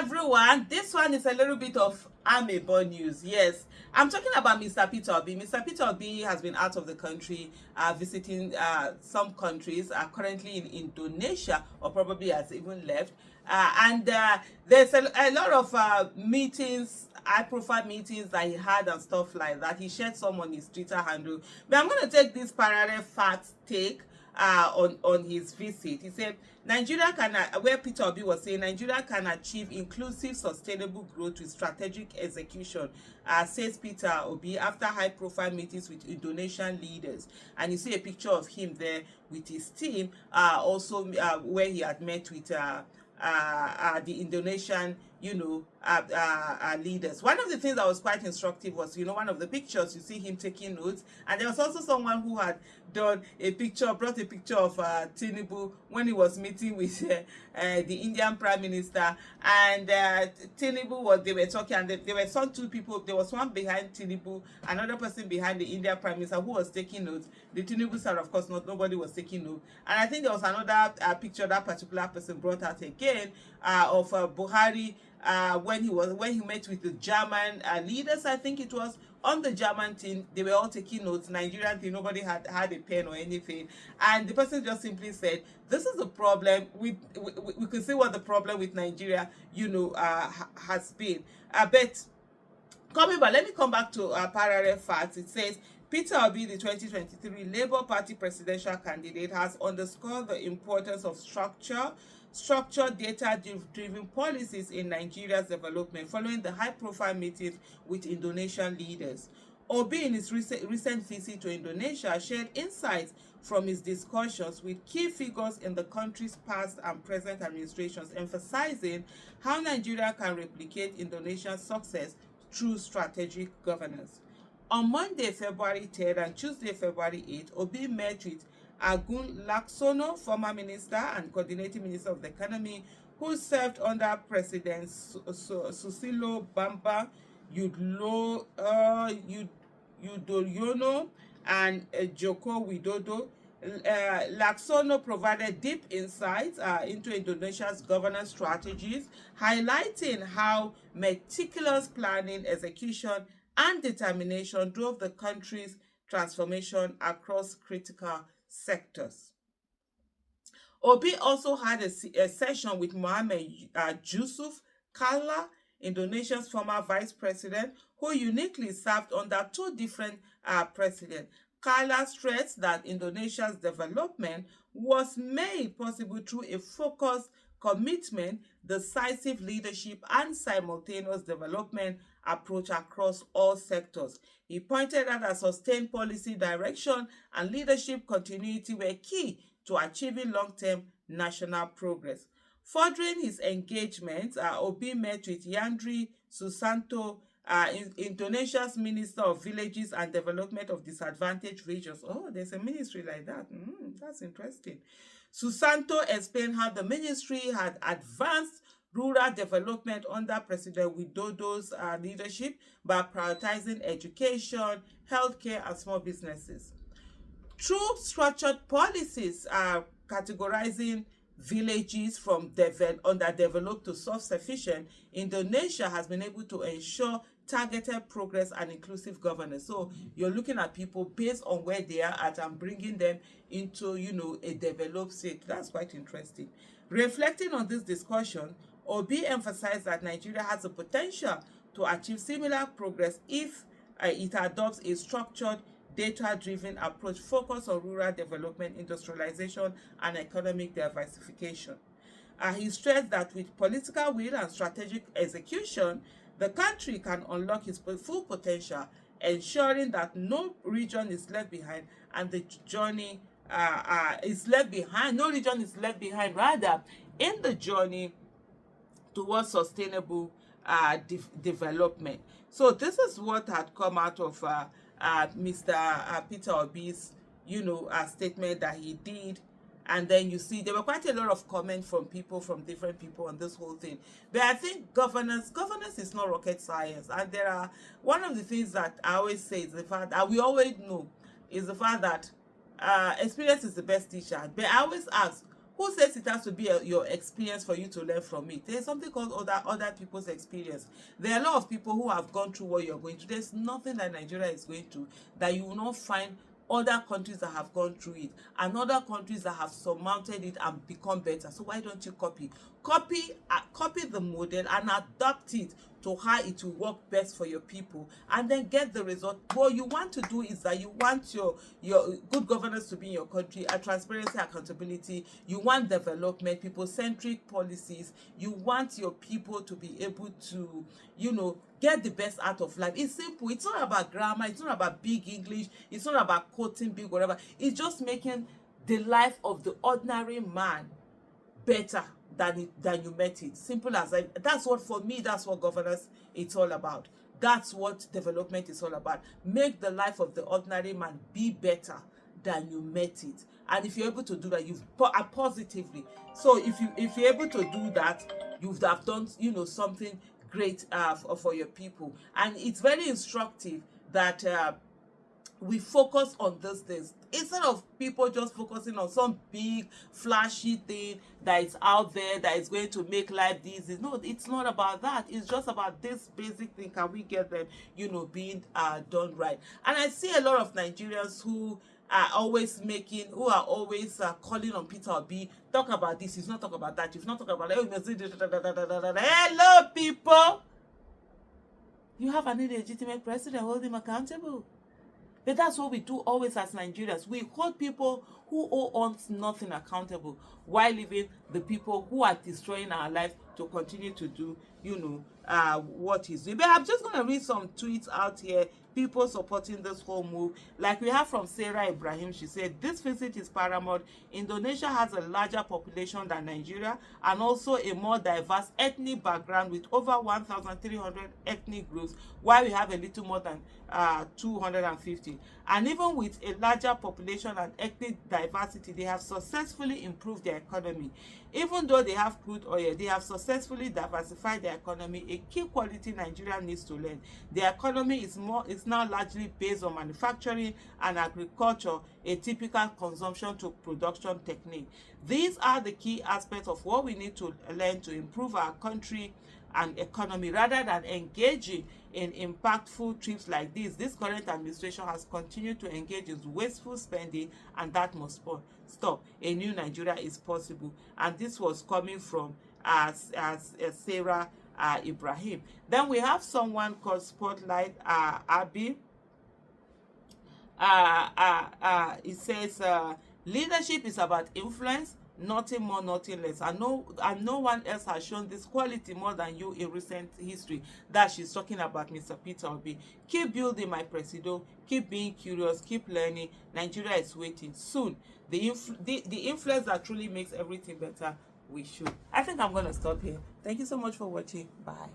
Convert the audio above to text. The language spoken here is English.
everyone, this one is a little bit of amebo news. Yes, I'm talking about Mr. Peter Obi. Mr. Peter Obi has been out of the country, visiting some countries, currently in Indonesia, or probably has even left. And there's a lot of meetings, high profile meetings that he had and stuff like that. He shared some on his Twitter handle. But I'm going to take this parallel fact take on his visit. He said Nigeria can, where Peter Obi was saying Nigeria can achieve inclusive, sustainable growth with strategic execution, says Peter Obi after high-profile meetings with Indonesian leaders. And you see a picture of him there with his team, also where he had met with the Indonesian, leaders. One of the things that was quite instructive was, one of the pictures, you see him taking notes, and there was also someone who had brought a picture of Tinubu when he was meeting with the Indian Prime Minister, and they were talking, and there were some two people. There was one behind Tinubu, another person behind the Indian Prime Minister who was taking notes. The Tinubu side, of course, nobody was taking notes. And I think there was another picture that particular person brought out again of Buhari when he met with the German leaders. I think it was on the German team. They were all taking notes. Nigerian team, nobody had a pen or anything, and the person just simply said, "This is the problem. We could see what the problem with Nigeria, has been." But coming back, let me come back to parallel facts. It says Peter Obi, the 2023 Labour Party presidential candidate, has underscored the importance of structured data-driven policies in Nigeria's development following the high-profile meetings with Indonesian leaders. Obi, in his recent visit to Indonesia, shared insights from his discussions with key figures in the country's past and present administrations, emphasizing how Nigeria can replicate Indonesia's success through strategic governance. On Monday, February 3rd and Tuesday, February 8th, Obi met with Agung Laksono, former minister and coordinating minister of the economy, who served under President Susilo Bambang Yudhoyono and Joko Widodo. Laksono provided deep insights into Indonesia's governance strategies, highlighting how meticulous planning, execution, and determination drove the country's transformation across critical sectors. Obi also had a session with Mohamed Yusuf Kalla, Indonesia's former vice president, who uniquely served under two different presidents. Kalla stressed that Indonesia's development was made possible through a focused commitment, decisive leadership, and simultaneous development approach across all sectors. He pointed out that sustained policy direction and leadership continuity were key to achieving long-term national progress. Furthering his engagement, Obi met with Yandri Susanto, Indonesia's Minister of Villages and Development of Disadvantaged Regions. Oh, there's a ministry like that. That's interesting. Susanto explained how the ministry had advanced rural development under President Widodo's leadership by prioritizing education, healthcare, and small businesses. Through structured policies categorizing villages from underdeveloped to self-sufficient, Indonesia has been able to ensure targeted progress and inclusive governance. So you're looking at people based on where they are at and bringing them into, a developed state. That's quite interesting. Reflecting on this discussion, Obi emphasized that Nigeria has the potential to achieve similar progress if it adopts a structured, data-driven approach focused on rural development, industrialization, and economic diversification. He stressed that with political will and strategic execution, the country can unlock its full potential, ensuring that no region is left behind and the journey is left behind. No region is left behind, rather, in the journey towards sustainable development. So this is what had come out of Mr. Peter Obi's, statement that he did. And then you see there were quite a lot of comments from different people on this whole thing. But I think governance is not rocket science. And one of the things that I always say is the fact that we always know is the fact that experience is the best teacher. But I always ask, Who says it has to be your experience for you to learn from it? There's something called other people's experience. There are a lot of people who have gone through what you're going through. There's nothing that Nigeria is going through that you will not find other countries that have gone through it, and other countries that have surmounted it and become better. So why don't you copy the model and adapt it to how it will work best for your people, and then get the result. What you want to do is that you want your good governance to be in your country, a transparency, accountability. You want development, people-centric policies. You want your people to be able to, get the best out of life. It's simple. It's not about grammar. It's not about big English. It's not about quoting big whatever. It's just making the life of the ordinary man better than you met it. Simple as that. That's what, for me, that's what governance it's all about. That's what development is all about. Make the life of the ordinary man be better than you met it. And if you're able to do that, positively. So if you're able to do that, you have done something great for your people. And it's very instructive that we focus on these things instead of people just focusing on some big flashy thing that is out there that is going to make life easy. No, it's not about that. It's just about this basic thing. Can we get them being done right? And I see a lot of Nigerians who are always calling on Peter Obi, talk about this, he's not talk about that, he's not talk about that. Hello people, you have an illegitimate president, hold him accountable. But that's what we do always as Nigerians. We hold people who owe us nothing accountable, while leaving the people who are destroying our life to continue to do, what is doing. But I'm just going to read some tweets out here, people supporting this whole move. Like we have from Sarah Ibrahim. She said, this visit is paramount. Indonesia has a larger population than Nigeria and also a more diverse ethnic background with over 1,300 ethnic groups, while we have a little more than 250. And even with a larger population and ethnic diversity, they have successfully improved their economy. Even though they have crude oil, they have successfully diversified their economy, a key quality Nigeria needs to learn. Their economy is now largely based on manufacturing and agriculture, a typical consumption to production technique. These are the key aspects of what we need to learn to improve our country and economy, rather than engaging in impactful trips like this. This current administration has continued to engage in wasteful spending, and that must stop. A new Nigeria is possible. And this was coming from Sarah Ibrahim. Then we have someone called Spotlight Abi. It says leadership is about influence, nothing more, nothing less. And no one else has shown this quality more than you in recent history. That she's talking about Mr. Peter Obi. Keep building, my presido. Keep being curious. Keep learning. Nigeria is waiting. Soon, the influence that truly makes everything better, we should. I think I'm going to stop here. Thank you so much for watching. Bye.